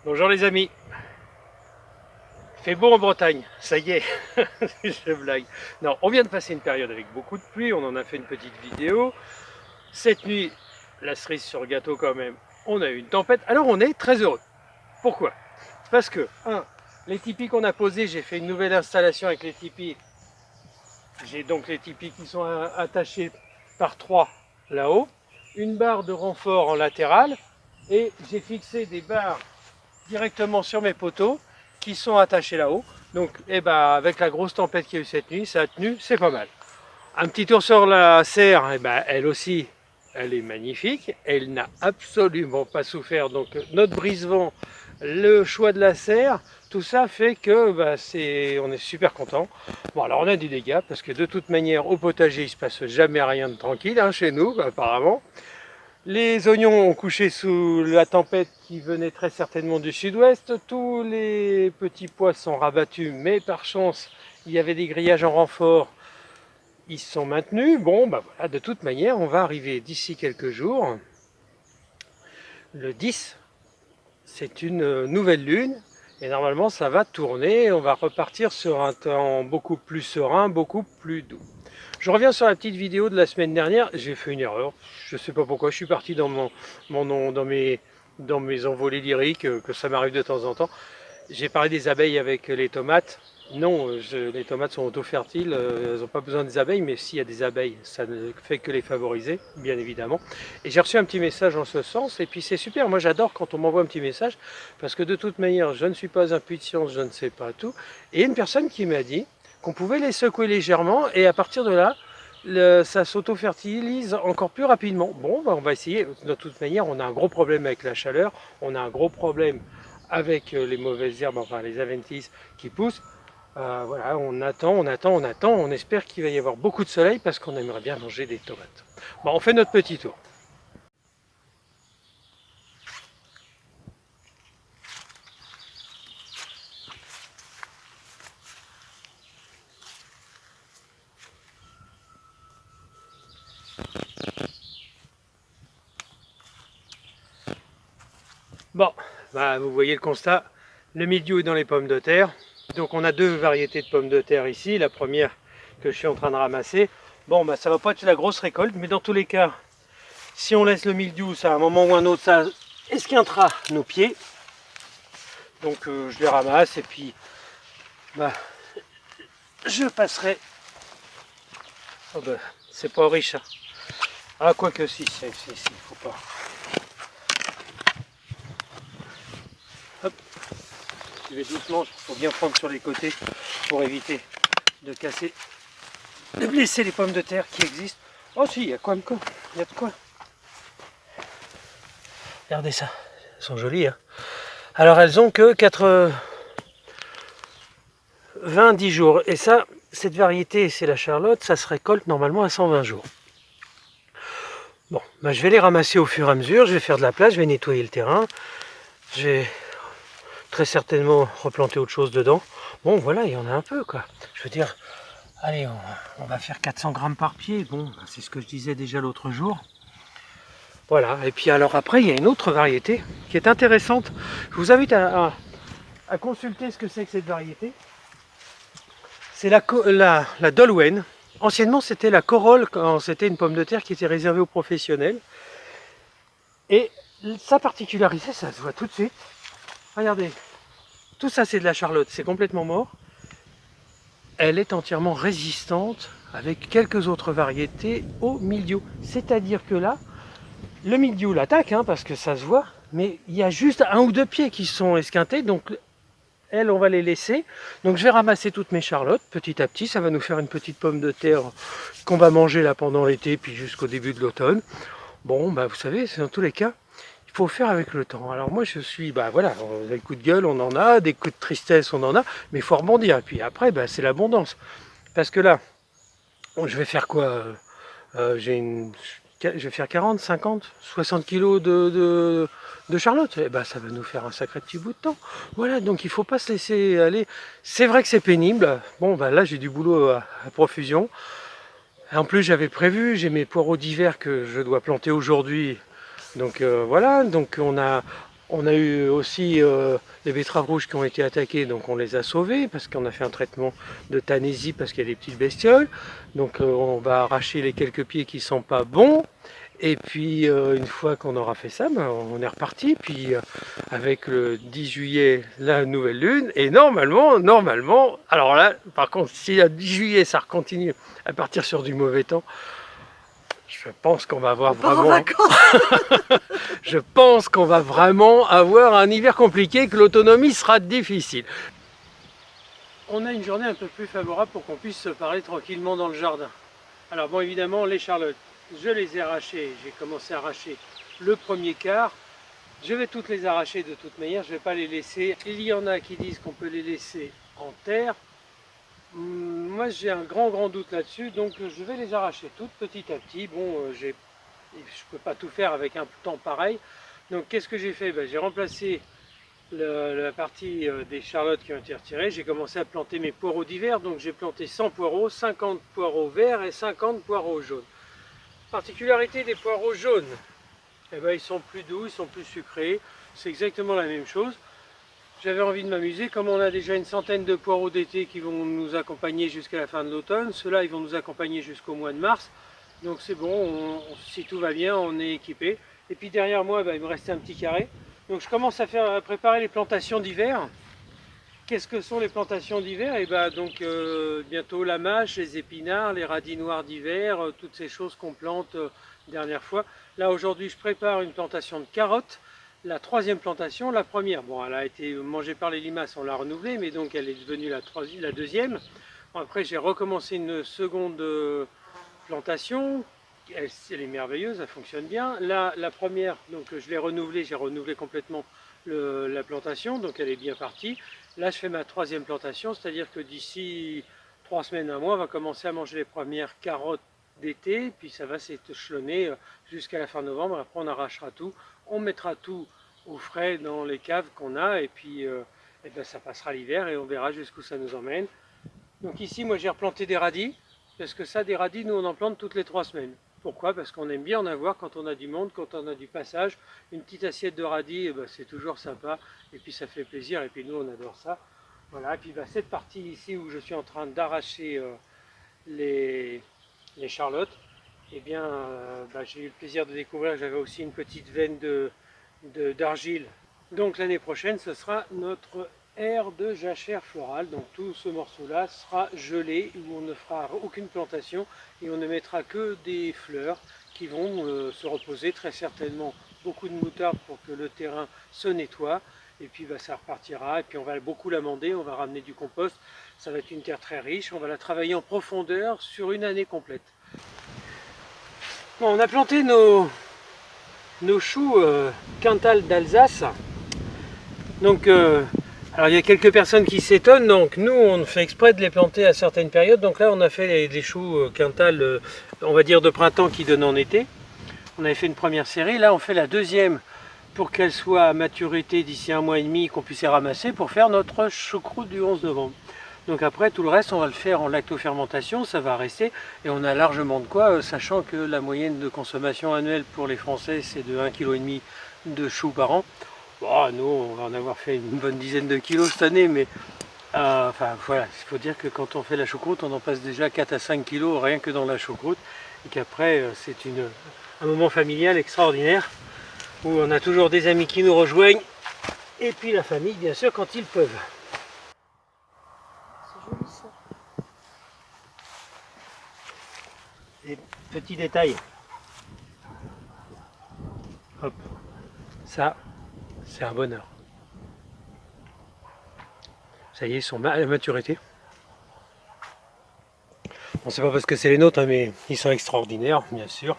Bonjour les amis, il fait beau en Bretagne, ça y est, je blague. Non, on vient de passer une période avec beaucoup de pluie, on en a fait une petite vidéo. Cette nuit, la cerise sur le gâteau quand même, on a eu une tempête, alors on est très heureux. Pourquoi? Parce que, les tipis qu'on a posés, j'ai fait une nouvelle installation avec les tipis. J'ai donc les tipis qui sont attachés par 3 là-haut, une barre de renfort en latéral, et j'ai fixé des barres directement sur mes poteaux qui sont attachés là-haut. Donc avec la grosse tempête qu'il y a eu cette nuit, ça a tenu, c'est pas mal. Un petit tour sur la serre, elle aussi, elle est magnifique. Elle n'a absolument pas souffert. Donc notre brise-vent, le choix de la serre, tout ça fait que on est super content. Bon, alors on a des dégâts parce que de toute manière au potager il se passe jamais rien de tranquille chez nous apparemment. Les oignons ont couché sous la tempête qui venait très certainement du sud-ouest. Tous les petits pois sont rabattus, mais par chance, il y avait des grillages en renfort. Ils se sont maintenus. Bon, voilà, de toute manière, on va arriver d'ici quelques jours. Le 10, c'est une nouvelle lune. Et normalement, ça va tourner. On va repartir sur un temps beaucoup plus serein, beaucoup plus doux. Je reviens sur la petite vidéo de la semaine dernière. J'ai fait une erreur. Je ne sais pas pourquoi. Je suis parti dans dans mes envolées lyriques, que ça m'arrive de temps en temps. J'ai parlé des abeilles avec les tomates. Non, les tomates sont auto-fertiles. Elles n'ont pas besoin des abeilles. Mais s'il y a des abeilles, ça ne fait que les favoriser, bien évidemment. Et j'ai reçu un petit message en ce sens. Et puis c'est super. Moi, j'adore quand on m'envoie un petit message. Parce que de toute manière, je ne suis pas impuissant, de science, je ne sais pas tout. Et il y a une personne qui m'a dit qu'on pouvait les secouer légèrement et à partir de là, ça s'auto-fertilise encore plus rapidement. Bon, on va essayer. De toute manière, on a un gros problème avec la chaleur, on a un gros problème avec les mauvaises herbes, enfin les adventices qui poussent. Voilà, on attend, on espère qu'il va y avoir beaucoup de soleil parce qu'on aimerait bien manger des tomates. Bon, on fait notre petit tour. Bon, vous voyez le constat, le mildiou est dans les pommes de terre. Donc on a deux variétés de pommes de terre ici. La première que je suis en train de ramasser. Bon, ça va pas être la grosse récolte, mais dans tous les cas, si on laisse le mildiou, ça à un moment ou un autre, ça esquintera nos pieds. Donc je les ramasse et puis je passerai. Oh, c'est pas riche. Ah, quoique si, faut pas. Hop. Je vais doucement, il faut bien prendre sur les côtés pour éviter de casser, de blesser les pommes de terre qui existent. Oh si, il y a quoi, il y a de quoi. Regardez ça, elles sont jolies. Hein. Alors elles ont que 90 jours. Et ça, cette variété, c'est la Charlotte, ça se récolte normalement à 120 jours. Bon, je vais les ramasser au fur et à mesure, je vais faire de la place, je vais nettoyer le terrain. Je vais très certainement replanter autre chose dedans. Bon, voilà, il y en a un peu, quoi. Je veux dire, allez, on va faire 400 grammes par pied. Bon, c'est ce que je disais déjà l'autre jour. Voilà, et puis alors après, il y a une autre variété qui est intéressante. Je vous invite à consulter ce que c'est que cette variété. C'est la Dolwen. Anciennement, c'était la Corolle, quand c'était une pomme de terre qui était réservée aux professionnels. Et sa particularité, ça se voit tout de suite. Regardez, tout ça c'est de la Charlotte, c'est complètement mort. Elle est entièrement résistante avec quelques autres variétés au mildiou. C'est-à-dire que là, le mildiou l'attaque, parce que ça se voit, mais il y a juste un ou deux pieds qui sont esquintés, donc elles, on va les laisser. Donc je vais ramasser toutes mes Charlottes petit à petit, ça va nous faire une petite pomme de terre qu'on va manger là pendant l'été, puis jusqu'au début de l'automne. Bon, vous savez, c'est dans tous les cas, il faut faire avec le temps. Alors moi je suis, voilà, des coups de gueule on en a, des coups de tristesse on en a, mais il faut rebondir. Et puis après, c'est l'abondance. Parce que là, je vais faire quoi je vais faire 40, 50, 60 kilos de Charlotte. Et ça va nous faire un sacré petit bout de temps. Voilà, donc il ne faut pas se laisser aller. C'est vrai que c'est pénible. Bon, là j'ai du boulot à profusion. En plus j'avais prévu, j'ai mes poireaux d'hiver que je dois planter aujourd'hui. Donc voilà, donc on On a eu aussi des betteraves rouges qui ont été attaquées, donc on les a sauvées parce qu'on a fait un traitement de tanésie parce qu'il y a des petites bestioles. Donc on va arracher les quelques pieds qui ne sont pas bons. Et puis une fois qu'on aura fait ça, ben, on est reparti. Puis avec le 10 juillet, la nouvelle lune. Et normalement, alors là, par contre, si le 10 juillet, ça continue à partir sur du mauvais temps, je pense qu'on va avoir vraiment... Je pense qu'on va vraiment avoir un hiver compliqué, que l'autonomie sera difficile. On a une journée un peu plus favorable pour qu'on puisse se parler tranquillement dans le jardin. Alors bon, évidemment, les charlottes, je les ai arrachées. J'ai commencé à arracher le premier quart. Je vais toutes les arracher de toute manière, je ne vais pas les laisser. Il y en a qui disent qu'on peut les laisser en terre. Moi, j'ai un grand doute là-dessus, donc je vais les arracher toutes petit à petit. Bon, je ne peux pas tout faire avec un temps pareil. Donc qu'est-ce que j'ai fait? J'ai remplacé la partie des charlottes qui ont été retirées. J'ai commencé à planter mes poireaux d'hiver. Donc j'ai planté 100 poireaux, 50 poireaux verts et 50 poireaux jaunes. Particularité des poireaux jaunes, ils sont plus doux, ils sont plus sucrés. C'est exactement la même chose. J'avais envie de m'amuser. Comme on a déjà une centaine de poireaux d'été qui vont nous accompagner jusqu'à la fin de l'automne, ceux-là ils vont nous accompagner jusqu'au mois de mars. Donc c'est bon, si tout va bien, on est équipé. Et puis derrière moi, il me restait un petit carré. Donc je commence à préparer les plantations d'hiver. Qu'est-ce que sont les plantations d'hiver? Bientôt la mâche, les épinards, les radis noirs d'hiver, toutes ces choses qu'on plante dernière fois. Là aujourd'hui, je prépare une plantation de carottes. La troisième plantation, la première, bon, elle a été mangée par les limaces, on l'a renouvelée, mais donc elle est devenue la deuxième. Bon, après, j'ai recommencé une seconde plantation. Elle est merveilleuse, elle fonctionne bien. Là, la première, donc je l'ai renouvelée, j'ai renouvelé complètement la plantation, donc elle est bien partie. Là, je fais ma troisième plantation, c'est-à-dire que d'ici 3 semaines, un mois, on va commencer à manger les premières carottes d'été, puis ça va s'échelonner jusqu'à la fin novembre. Après, on arrachera tout, on mettra tout au frais dans les caves qu'on a, et puis ça passera l'hiver et on verra jusqu'où ça nous emmène. Donc ici, moi, j'ai replanté des radis, parce que ça, des radis, nous, on en plante toutes les 3 semaines. Pourquoi? Parce qu'on aime bien en avoir quand on a du monde, quand on a du passage. Une petite assiette de radis, c'est toujours sympa, et puis ça fait plaisir, et puis nous, on adore ça. Voilà, et puis cette partie ici où je suis en train d'arracher les charlottes, j'ai eu le plaisir de découvrir que j'avais aussi une petite veine d'argile. Donc l'année prochaine, ce sera notre aire de jachère florale. Donc tout ce morceau-là sera gelé, où on ne fera aucune plantation et on ne mettra que des fleurs qui vont se reposer, très certainement beaucoup de moutarde pour que le terrain se nettoie. Et puis ça repartira, et puis on va beaucoup l'amender, on va ramener du compost. Ça va être une terre très riche, on va la travailler en profondeur sur une année complète. Bon, on a planté nos choux Quintal d'Alsace. Donc alors il y a quelques personnes qui s'étonnent, donc nous on fait exprès de les planter à certaines périodes. Donc là on a fait les choux Quintal, on va dire de printemps, qui donnent en été. On avait fait une première série, là on fait la deuxième pour qu'elle soit à maturité d'ici 1 mois et demi, qu'on puisse les ramasser pour faire notre choucroute du 11 novembre. Donc après tout le reste on va le faire en lactofermentation, ça va rester et on a largement de quoi, sachant que la moyenne de consommation annuelle pour les Français c'est de 1,5 kg de choux par an. Bon, nous on va en avoir fait une bonne dizaine de kilos cette année, mais enfin voilà, il faut dire que quand on fait la choucroute on en passe déjà 4 à 5 kilos rien que dans la choucroute, et qu'après c'est un moment familial extraordinaire où on a toujours des amis qui nous rejoignent et puis la famille bien sûr quand ils peuvent. C'est joli ça. Des petits détails. Hop, ça c'est un bonheur. Ça y est, ils sont à la maturité. Bon, c'est pas parce que c'est les nôtres, hein, mais ils sont extraordinaires, bien sûr.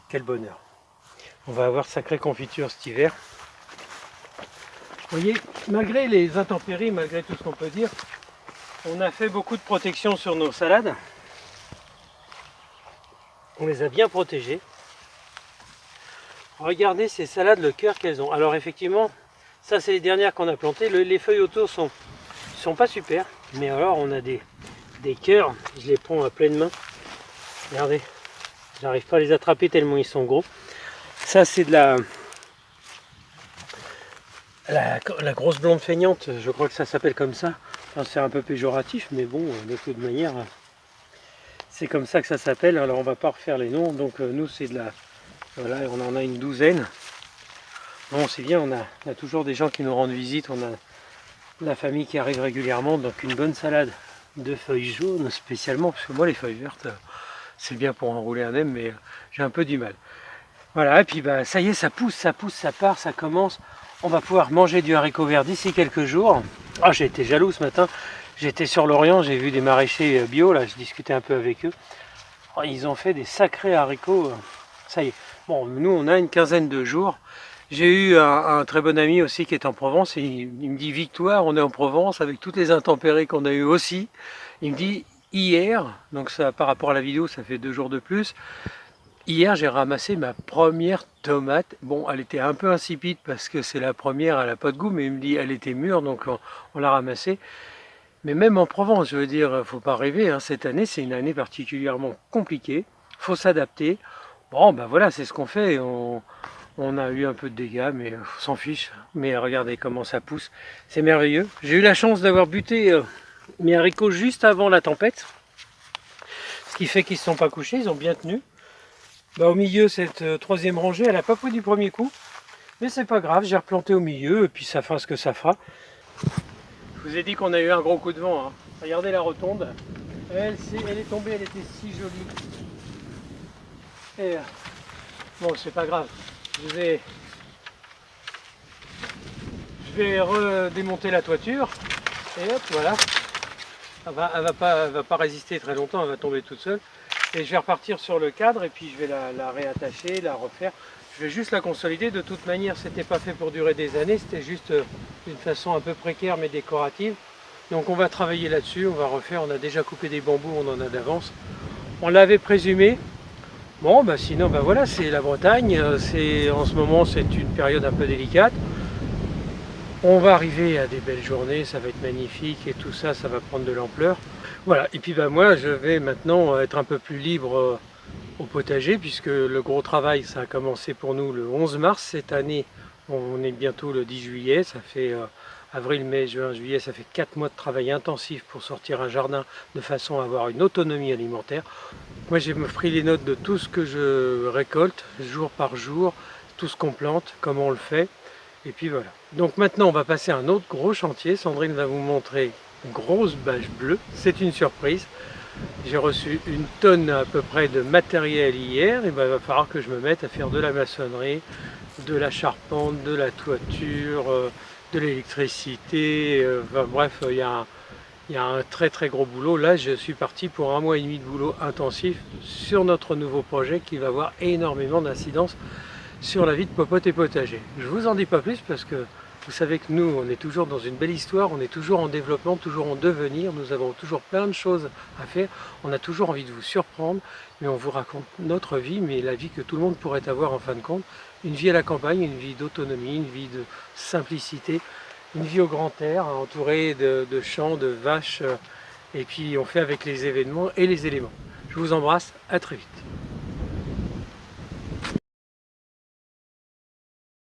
Quel bonheur. On va avoir sacrée confiture cet hiver. Vous voyez, malgré les intempéries, malgré tout ce qu'on peut dire, on a fait beaucoup de protection sur nos salades. On les a bien protégées. Regardez ces salades, le cœur qu'elles ont. Alors effectivement, ça c'est les dernières qu'on a plantées. Les feuilles autour sont pas super. Mais alors on a des cœurs, je les prends à pleine main. Regardez, j'arrive pas à les attraper tellement ils sont gros. Ça c'est de la grosse blonde feignante, je crois que ça s'appelle comme ça. Enfin, c'est un peu péjoratif, mais bon, de toute manière, c'est comme ça que ça s'appelle. Alors on va pas refaire les noms, donc nous c'est de la... Voilà, on en a une douzaine. Bon, c'est bien, on a toujours des gens qui nous rendent visite, on a la famille qui arrive régulièrement, donc une bonne salade de feuilles jaunes spécialement, parce que moi les feuilles vertes, c'est bien pour enrouler un nem, mais j'ai un peu du mal. Voilà, et puis bah, ça y est, ça pousse, ça part, ça commence. On va pouvoir manger du haricot vert d'ici quelques jours. Ah, j'ai été jaloux ce matin. J'étais sur l'Orient, j'ai vu des maraîchers bio, là, je discutais un peu avec eux. Oh, ils ont fait des sacrés haricots. Ça y est. Bon, nous, on a une quinzaine de jours. J'ai eu un très bon ami aussi qui est en Provence. Et il me dit, Victoire, on est en Provence avec toutes les intempéries qu'on a eues aussi. Il me dit, hier, donc ça par rapport à la vidéo, ça fait 2 jours de plus. Hier, j'ai ramassé ma première tomate. Bon, elle était un peu insipide parce que c'est la première, elle n'a pas de goût, mais il me dit elle était mûre, donc on l'a ramassée. Mais même en Provence, je veux dire, faut pas rêver, hein, cette année, c'est une année particulièrement compliquée. Faut s'adapter. Bon, ben voilà, c'est ce qu'on fait. On a eu un peu de dégâts, mais on s'en fiche. Mais regardez comment ça pousse. C'est merveilleux. J'ai eu la chance d'avoir buté mes haricots juste avant la tempête. Ce qui fait qu'ils ne se sont pas couchés, ils ont bien tenu. Bah, au milieu, cette troisième rangée, elle n'a pas pris du premier coup. Mais c'est pas grave, j'ai replanté au milieu et puis ça fera ce que ça fera. Je vous ai dit qu'on a eu un gros coup de vent. Hein. Regardez la rotonde. Elle est tombée, elle était si jolie. Et bon, c'est pas grave. Je vais redémonter la toiture. Et hop, voilà. Elle va pas résister très longtemps, elle va tomber toute seule. Et je vais repartir sur le cadre et puis je vais la réattacher, la refaire. Je vais juste la consolider. De toute manière, c'était pas fait pour durer des années, c'était juste d'une façon un peu précaire mais décorative. Donc on va travailler là-dessus, on va refaire. On a déjà coupé des bambous, on en a d'avance. On l'avait présumé. Bon, bah sinon, bah voilà, c'est la Bretagne. En ce moment, c'est une période un peu délicate. On va arriver à des belles journées, ça va être magnifique et tout ça, ça va prendre de l'ampleur. Voilà, et puis bah, moi je vais maintenant être un peu plus libre au potager puisque le gros travail ça a commencé pour nous le 11 mars cette année. On est bientôt le 10 juillet, ça fait avril, mai, juin, juillet, ça fait 4 mois de travail intensif pour sortir un jardin de façon à avoir une autonomie alimentaire. Moi j'ai pris les notes de tout ce que je récolte jour par jour, tout ce qu'on plante, comment on le fait. Et puis voilà. Donc maintenant on va passer à un autre gros chantier. Sandrine va vous montrer une grosse bâche bleue. C'est une surprise. J'ai reçu une tonne à peu près de matériel hier. Et ben, il va falloir que je me mette à faire de la maçonnerie, de la charpente, de la toiture, de l'électricité. Enfin, bref, il y a un très très gros boulot. Là je suis parti pour 1 mois et demi de boulot intensif sur notre nouveau projet qui va avoir énormément d'incidence sur la vie de Popote et Potager. Je vous en dis pas plus parce que vous savez que nous, on est toujours dans une belle histoire, on est toujours en développement, toujours en devenir, nous avons toujours plein de choses à faire, on a toujours envie de vous surprendre, mais on vous raconte notre vie, mais la vie que tout le monde pourrait avoir en fin de compte, une vie à la campagne, une vie d'autonomie, une vie de simplicité, une vie au grand air, entourée de champs, de vaches, et puis on fait avec les événements et les éléments. Je vous embrasse, à très vite.